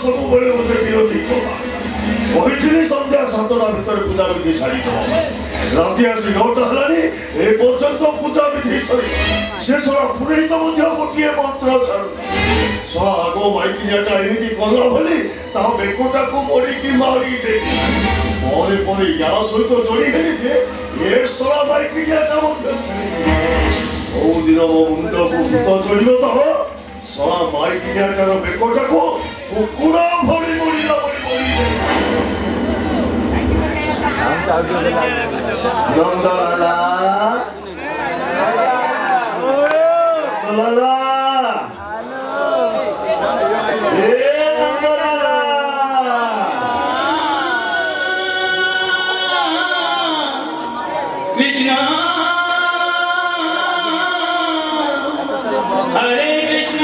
सबुबले मते विरोधी कला कहिथिली संध्या 7टा भितर पूजा विधि छाड़ी दो राति आसी 9टा हलानी ए पर्यंत पूजा विधि सरी शेषरा पुरोहित मध्य गोटिए मंत्र छाड़ सो आगो माइकियाटा एमिति कला भली ता बेकोटा को मोड़ी की मारी दे परे परे या सहित जोड़ी हेली जे ए सरा माइकियाटा मध्य छाड़ी ओ दिन मो मुंड को भूत चढ़ियो तो सरा माइकियाटार बेकोटा को कुकुड़ा भरी मोड़ीला भरी मोड़ी नंदलाला नंदलाला ए नंदलाला कृष्ण हरे कृष्ण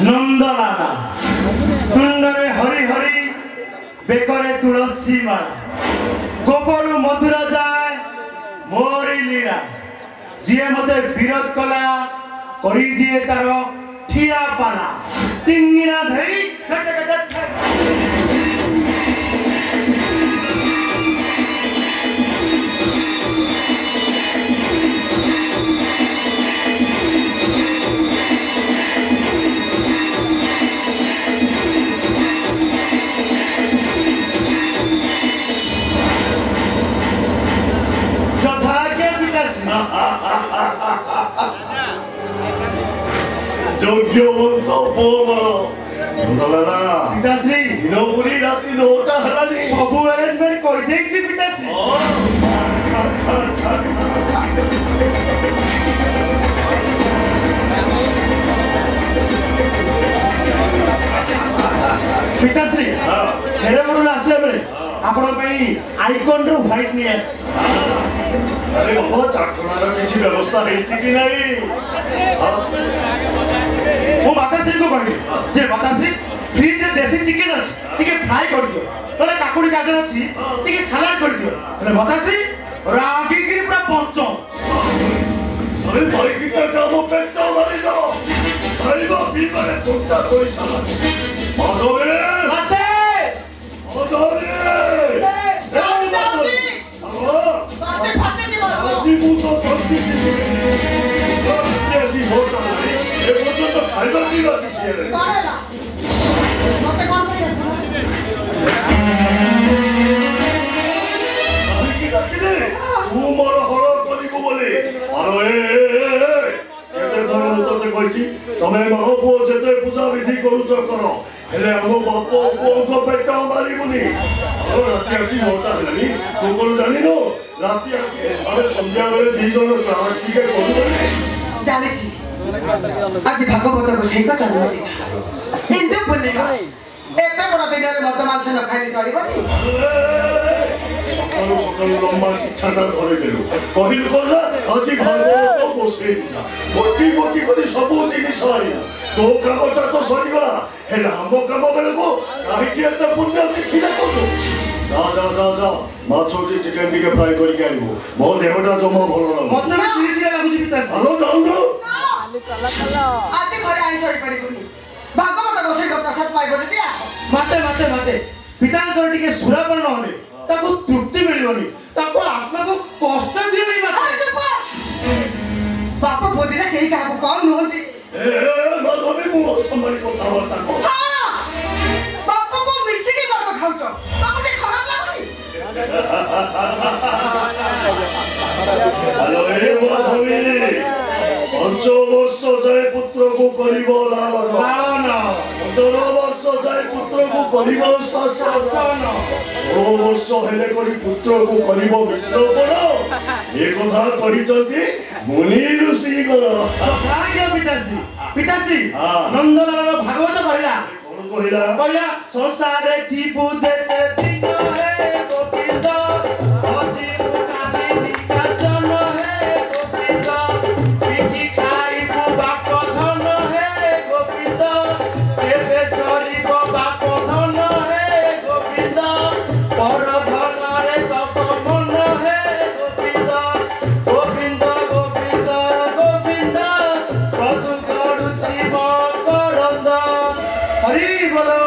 नंदलाला तुंडरे हरि हरि बेकरे तुलसी माला गोपरु मथुरा जाए मोरी लीला जिए मते विरोध कला करी दिए तार ठिया पाना टिंगिना धई गट गट जोग्यवंत पोमर नंदलाला पिताश्री दिनपुरी राति 9टा हलानी सब अरेंजमेंट कर देछि पिताश्री पिताश्री सेरेमनी आसले बेले आपण पई आइकन रो व्हाइट नियस अरे बाबा चाकरार किछि व्यवस्था हेछि कि नाही वो माताश्री को कहबी जे माताश्री फ्रिज रे देसी चिकन अछि टिके फ्राई कर दियो तले काकुड़ी गाजर अछि टिके सलाड कर दियो तले माताश्री रागी गिरी पूरा पंचम सरे भाई की काम पेट मारी जाओ खाइबा पीबा रे कोटा कोई सलाड माधवे माते माधवे खाइबा पीबा किछि रे करेला मते कोन पई तू मोर हळ करिबो बोले अरे केते धर्म तते कहिछि तमे महापुओ जेते पूजा विधि करूछ करो हेले हम बाप को पेट मारिबुनी और राति आसी 9टा हलानी तू कोन जानि नो राति अरे संध्या बेले 2 जण क्लास टिके करू जानि छी आज भागवत को सही जन्मदिन हिंदू पूर्णिमा एते बड़ा दिन रे मद मांस न खाइले चलिबनी सकाळु सकाळु लंबा चिट्ठाटा धरे देलु कहिलु कोन आज भागवत को बसे दिजा गोटी गोटी करी सब जिनिस आई तो कामटा तो सरी गला हेला हम काम बेले को काहे कि एते पुण्य देखि देखो जा जा जा जा माछो की चिकन टिके फ्राई करी के आइबो मो देहटा जमा भलो लागो मते सीरियस लागुची पिताश्री हेलो जाऊ न आज घरे आई सही परिबनी भागवत को सही प्रसाद पाइबो जति आस माते माते माते पितांकर टिके सुरापन नहले ताको तृप्ति मिलिबनी ताको आत्मा को कष्ट दिबनी माते बाप बोदिना केही काको कम नहोंती ए माधवी मु संभाली कथा वार्ता को हां बाप को मिसी के बाप खाउछ बापे खराब लागनी हेलो ए माधवी 5 वर्ष जाए करिबो लालन 15 वर्ष जाय पुत्र को करिबो शासन 16 वर्ष हेले करी पुत्र को करिबो मित्रपण ए कथा कहि चंती मुनि ऋषि गण पिताश्री नंदलाल भागवत कहला कोन कहला संसारे थी पूजे दिन है गोविंद अजीब कामिनी का जन है गोविंद पिटी खाई को बाप धन है गोविंद एबे सरी को बाप धन है गोविंद पर धन रे तप मन है गोविंद गोविंद गोविंद गोविंद कदु करुछि मकरंद हरि बोलो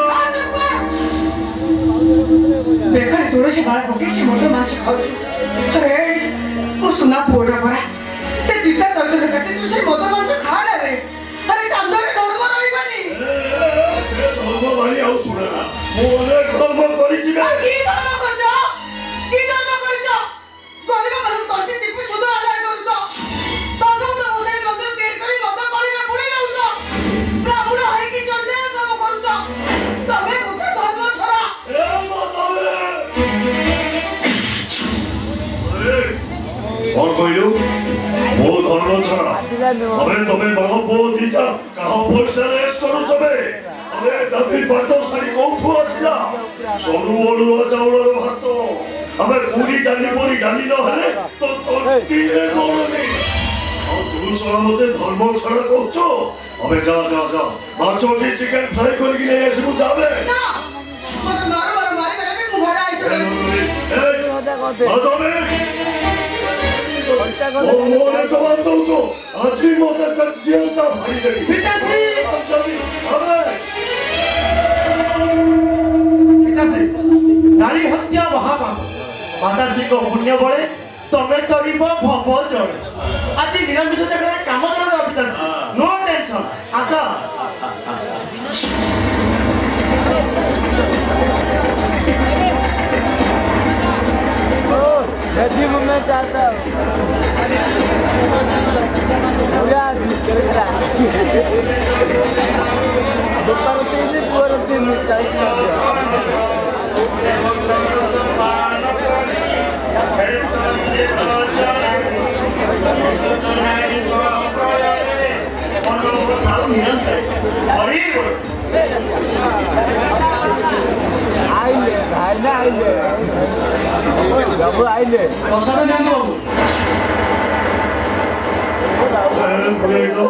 बेकार तुळशी बाळा कोकीशी मोठं माणसं खाऊ अरे वो सुना पोड़ा परा से जितना चलते करते तुझे मोठं माणसं खाला रे अरे कांदोरे धर्म रहिबानी से धर्म वाली आउ सुना मोले धर्म करिछि बे की धर्म करजो गरीब मानक तंती दीप सुध आदाय करजो तागो तो उसे मंदिर तेर करी नदा पानी रे बुडी जाउजो ब्राह्मण है की जन्ने काम करजो तमे मोठे धर्म छोड़ा ए मदले और कहलु मो धर्म छड़ा अबे तमे बाबा बो दीता कहा पैसा रेस करू सबे अबे दादी पाटो सारी कोठु आसिला सरू ओडुआ चाउलर भात अबे पूरी डाली न हले तो तीरे कोनी और तू सरा मते धर्म छड़ा कहछो अबे जा माछो की चिकन फ्राई करके ले आसबु जाबे ना मत मारो मारी करे भी मुहरा आइसो मदमे ओ मोरे जवाब दउछो आजी मते कचियता भाई देबी पिताश्री नारी हत्या महापाप माताश्री को पुण्य बड़े तमे तरिब भव जड़े आज निरामिष चक्र काम चला पिताश्री नो टेंशन आशा जी मैं चाहता हूँ बाबू आइले प्रसाद देंगे बाबू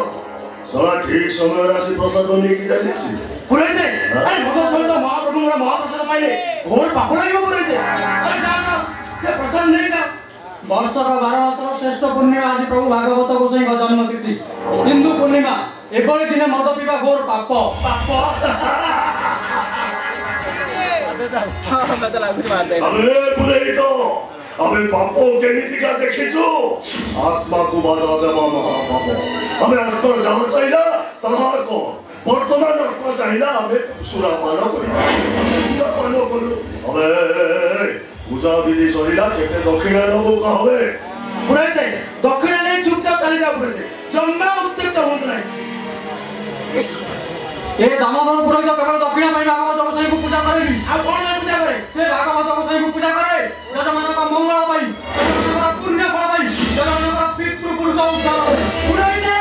साला ठीक समय राशि प्रसाद लेके जालिसी पुरे दे अरे मदो सहित महाप्रभु मोरा महाप्रसाद पाइले घोर पाप লাগিব पुरे दे अरे जानो से प्रसाद नहीं जा वर्ष का 12 मासर श्रेष्ठ पूर्णिमा आज प्रभु भागवत गोसाई का जन्म तिथि हिंदू पूर्णिमा एबळे दिने मद पीवा घोर पाप अबे पुरे तो अबे पापों के नीति का देखिছো आत्मा को बाधा देवा महापाप हमें आत्मा जहाँ चाहिए तहाँ को वर्तमान आत्मा चाहिए हमें सुरापान करू अबे पूजा विधि सरिला केते दक्षिणा नबो कहबे पुरे दे दक्षिणा नहीं चुपचाप चली जा पुरे दे जम्मा उत्तिक्त होत नहीं ए दामोदर पुरोहित केवल दक्षिणा पाई भागवत गोसाई को पूजा करेनी आ कौन नहीं पूजा करे से भागवत गोसाई को पूजा करे जजमान का मंगल पाई जजमान का पुण्य फल पाई जजमान का पितृ पुरुष उद्धार पुरे दे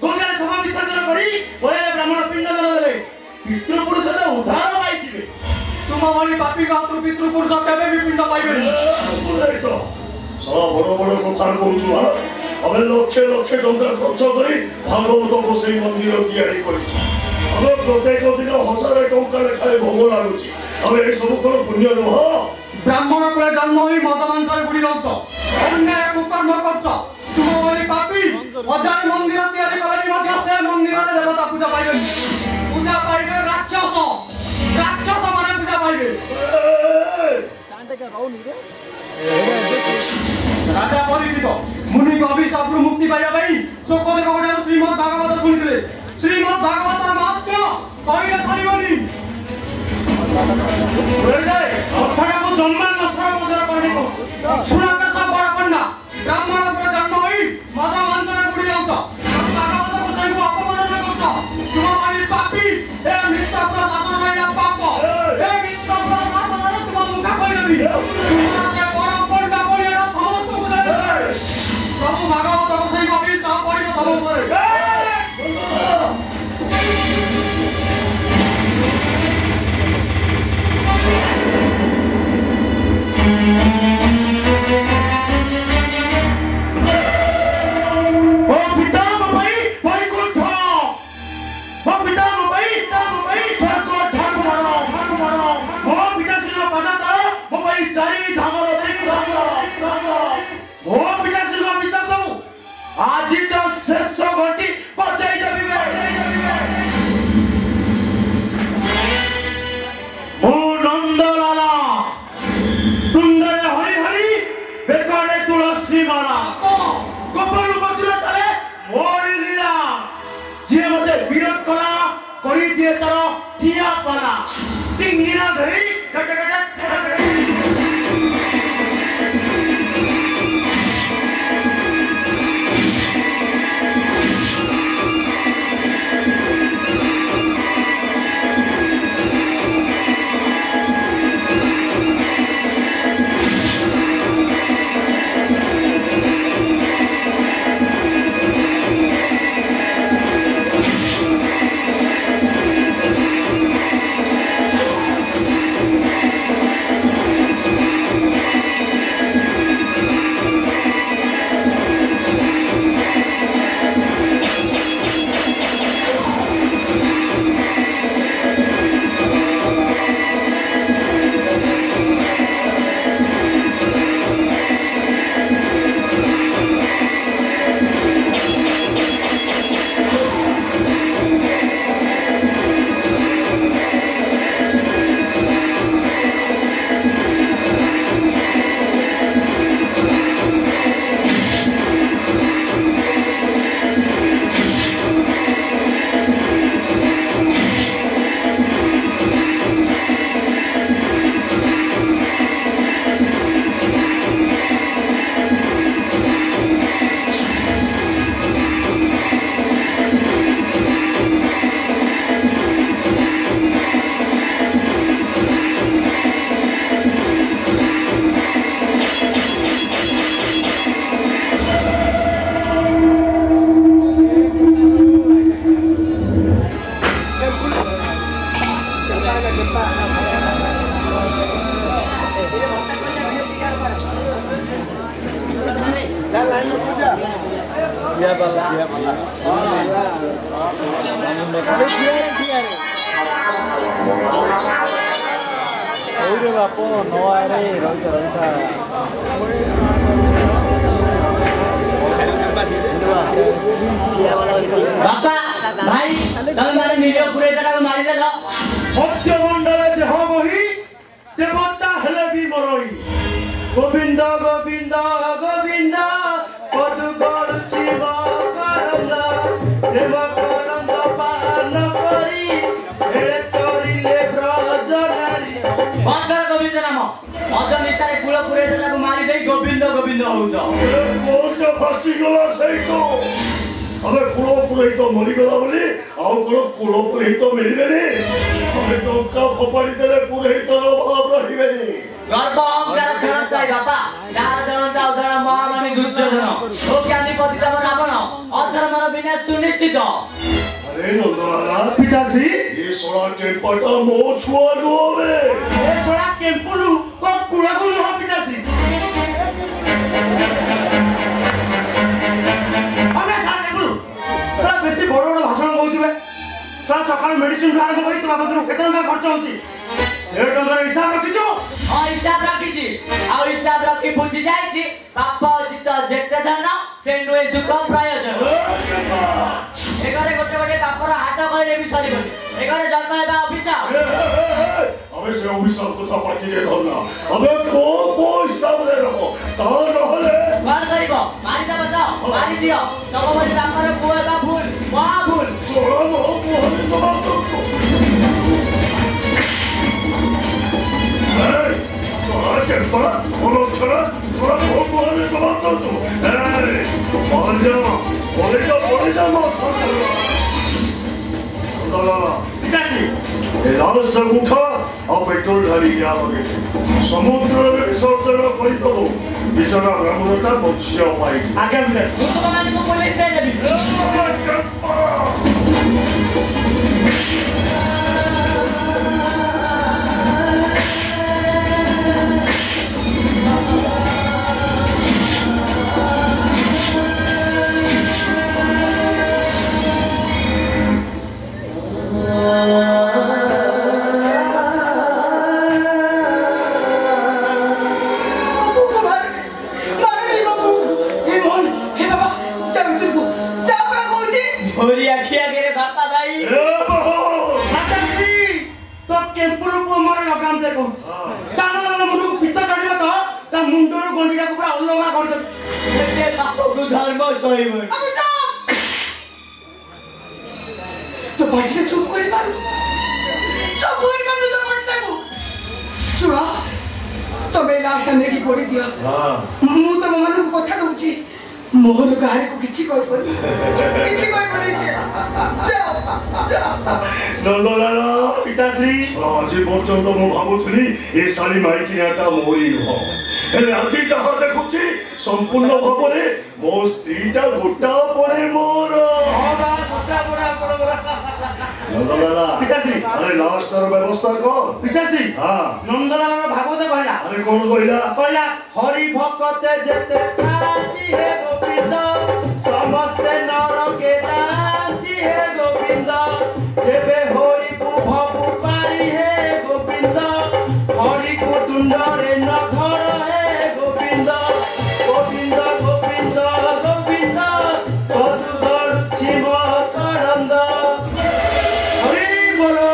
गंगा सभा विसर्जन करी बोले ब्राह्मण पिंड दान देले पितृ पुरुष तो उद्धार पाई दिबे तुम वाली पापी का पितृ पुरुष केबे भी पिंड पाइबे पुरे तो साला बड़ कथा कहछु अबे लक्षे टंका खर्च करी भागवत गोसाई मंदिर तैयारी करिछि अबे प्रत्येक दिन 1000 टंका लेखाए भोग लागुछि अबे ए सब कोन पुण्य नह ब्राह्मण कुले जन्म होई मद मांसरे बुडी रहछ अन्याय कुकर्म करछ तुम वाली पापी हजार मंदिर तैयारी करनी मध्य से मंदिर रे देवता पूजा पाइबे राक्षस माने पूजा पाइबे राजा परिचित मुनि को अभिशाप मुक्ति पाइबा भाई सोकोले कोठार श्रीमद् भागवत सुनिथिले श्रीमद् भागवतर महात्म्य कहिले सरिबनी हृदय अर्थाटा को जन्मान नस्र प्रसार करनी को सुनाका सब बड़ पंडा ब्राह्मण को जन्म होई मद मांसरे बुडी रहछ भागवत गोसाई को अपमान करछ বিরোধ কলা করি দিয়ে তার ঠিয়া পালা টিংনা ধরি গট গট बापा भाई तमे मारे निज पुरे जटा को मारी देलो सत्य मंडले देह बही देवता हेले भी मरई गोविंद गोविंद गोविंद पदु गड़ शिव करंद देव करंद पान करी हेले करिले ब्रज नारी बंदर गोविंद नाम अज निसारे कुल पुरे जटा को मारी देई गोविंद गोविंद होउछ कोर्ट फासी गला सही तो अबे कुलो पुरोहित मरीगला बोली आउ कोन कुलो पुरोहित मिलिबेनी अबे टंका फपाड़ी देले पुरोहित अभाव रहिबेनी गर्भ अहंकार क्षणस्थायी बापा जारा जनता उदाहरण महामानी दुर्योधन लोक्यानी पतितम रावण अधर्मर विनाश सुनिश्चित अरे नंदलाला पिताश्री ये सोड़ा के पटा मो छुआ गोवे ए सोडा केम्पुलु को कुळाकुळ हो पिताश्री अबे सारा केम्पुलु तोरा बेसी बड़ बड़ भाषण कहउछु बे तोरा सकाळ मेडिसिन आरंभ करी तोरा बदर केते टका खर्च होउची से टंकार हिसाब रखिছো हिसाब रखी हिसाब रखी बुझी जाइए पाप जित जेते धन से नुए सुख प्रयोजन एगारे गोटे गोटे पापर हाथ कहले भी सरीबनी एगारे जन्म हेबा अभिशाप अबे से अभिशाप कथा पाटी रे धरना अबे को हिसाब दे रखो ता रहले कौन करिबो मारी दब तो मारी दियो तब बोली पापर पुआ बा भूल महा भूल सोड़ा नो मोहन जवाब दो सोड़ा के पर बोलो छोड़ा छोड़ा को मोहन जवाब दो ए बोले जा माफ कर नंदलाला पिताश्री ए लाश जब उठा और पेट्रोल ढाली गया लगे समुद्र में विसर्जन कर दो बिचारा ब्रह्मता बचिया पाई आगे पिताश्री भगवान को पुलिस से लेबी तो पार्टी से चुप कर मारू तो पटना को सुना तो मैं लास्ट ने की पड़ी दिया मु तो मन को कथा दूची मोहन गारे को किछि कोइ परी से नंदलाला पिताश्री आज पर्यंत मु भाबुथली ए साली माइकिनाटा मोरी हो हेले আজি जहाँ देखुची संपूर्ण भावरे मो स्त्रीटा गोटा पड़े मोर नंदलाला पिताश्री अरे लास्ट तर व्यवस्था कर पिताश्री हाँ नंदलाल भागवत कहला अरे कौन कहला हरि भक्त जेते कांची हे गोविंद समस्ते नर के कांची हे गोविंद जेबे हरि को भपु पारी हे गोविंद हरि को तुंडरे न घर हे गोविंद गोविंद गोविंद गोविंद पदुगढ़ छिम करंद हरि बोलो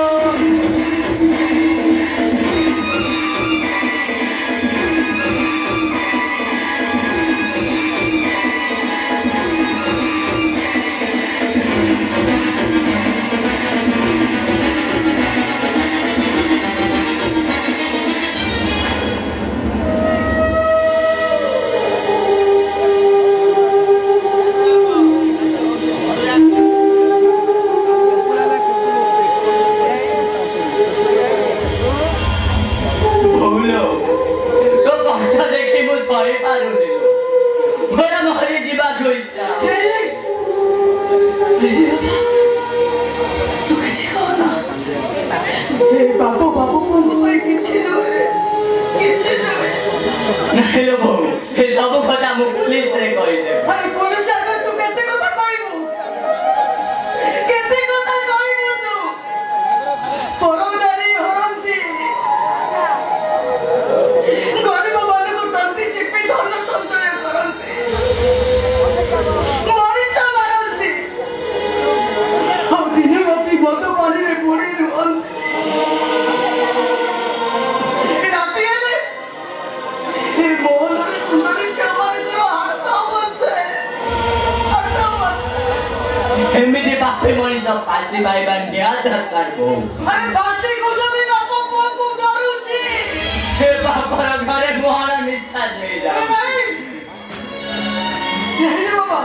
एमिति बापे मनीष फांसी पाइबा निहात दरकार हो अरे फांसी को जब बाप पुआ को डरुची हे बापर घरे मोहन निश्वास नहीं जा नहीं बाबा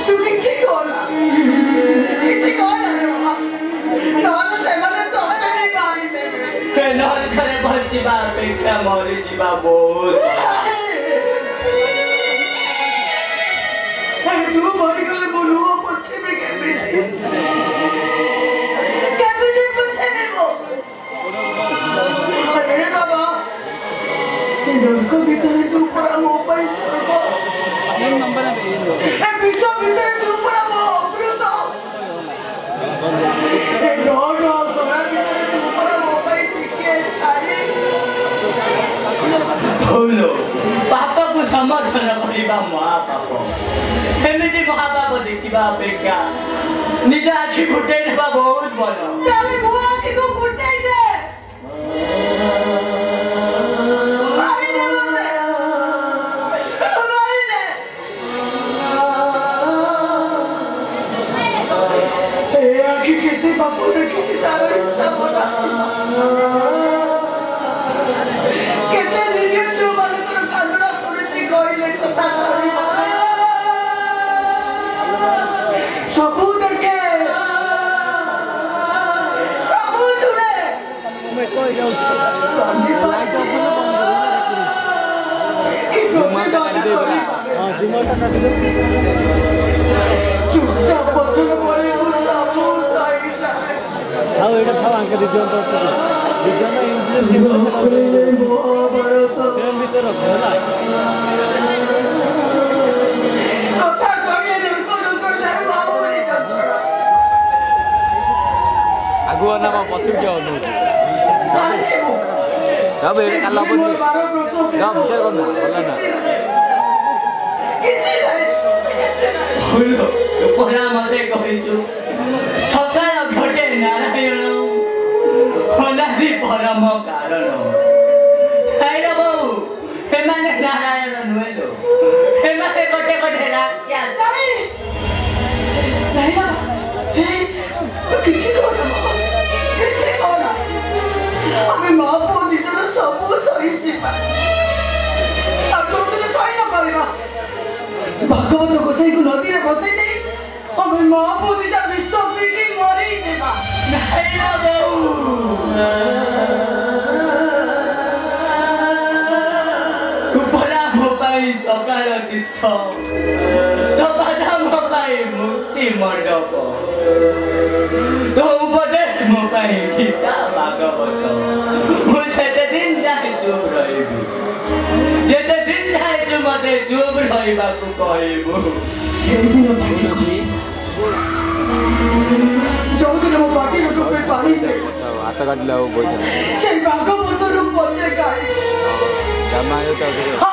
तू किछि कोना रे बाबा नॉन से माने तो अपने नहीं बारी दे हे नॉन घरे बच्ची बापे क्या मरी जीवा बहुत तू मरी गले बोलू पूछे में कैसे पूछे में वो अरे बाबा ये नरक भीतर तू पड़ा वो पैसा को ये नंबर है ए विश्व भीतर तू पड़ा वो अमृत ए डोडो तोरा भीतर तू पड़ा वो पैसा के छाई बोलो पापा को समर्थन करिबा महापाप एमिति महापाप देखिबा अपेक्षा निज आखि फुटाई देबा बहुत भल ताले मो आखि को फुटाई दे मारी दे बोले मारी दे ए आखि केते बापू देखि तार हिसाब बता केते दिन जो माने तोर कांदरा सुनिछि कइले कथा सरी सबू देखे सबू सुने चुपचाप पत्थर पड़े वो सबू सही जाए हाउ एटा खाव आंके दिजन तो दिजन इंग्लिश महाभारत प्रेम भीतर होला कथा कहिए देखो डॉक्टर ठारू बाबूरी डॉक्टर आगुआ ना पछिम के होनु जानिछि मु अब एटा काला बनी मोर बारो ब्रत गाम विचार करना होला ना किछि नाही बोलो परा मते कहिछु सकाळ घटे नारायण अनादि परम कारण हैरा बहु हेमाने नारायण नुएलो हेमाने कोटे कोटे राख्या नहीं बाबा भागवत गोसाई को नदी रे बसाई दे हमें महाबोधि जा विश्व पीठी मरी जेबा नाइला बहु कुपरा मोबाई सकाळ तीर्थ दबादा मोबाई मुक्ति मंडप तो उपदेश मोबाई गीता भागवत मु सेते दिन जाए चुप रहिबी जेते दिन जाए चुप मते चुप रहिबाकू कहइबू सेदिन पाटी करे जो दिन मो पाटी रो टोपे पानी दे हाथ काटला वो बोझ से भागवत रो पते गाई जमा होता है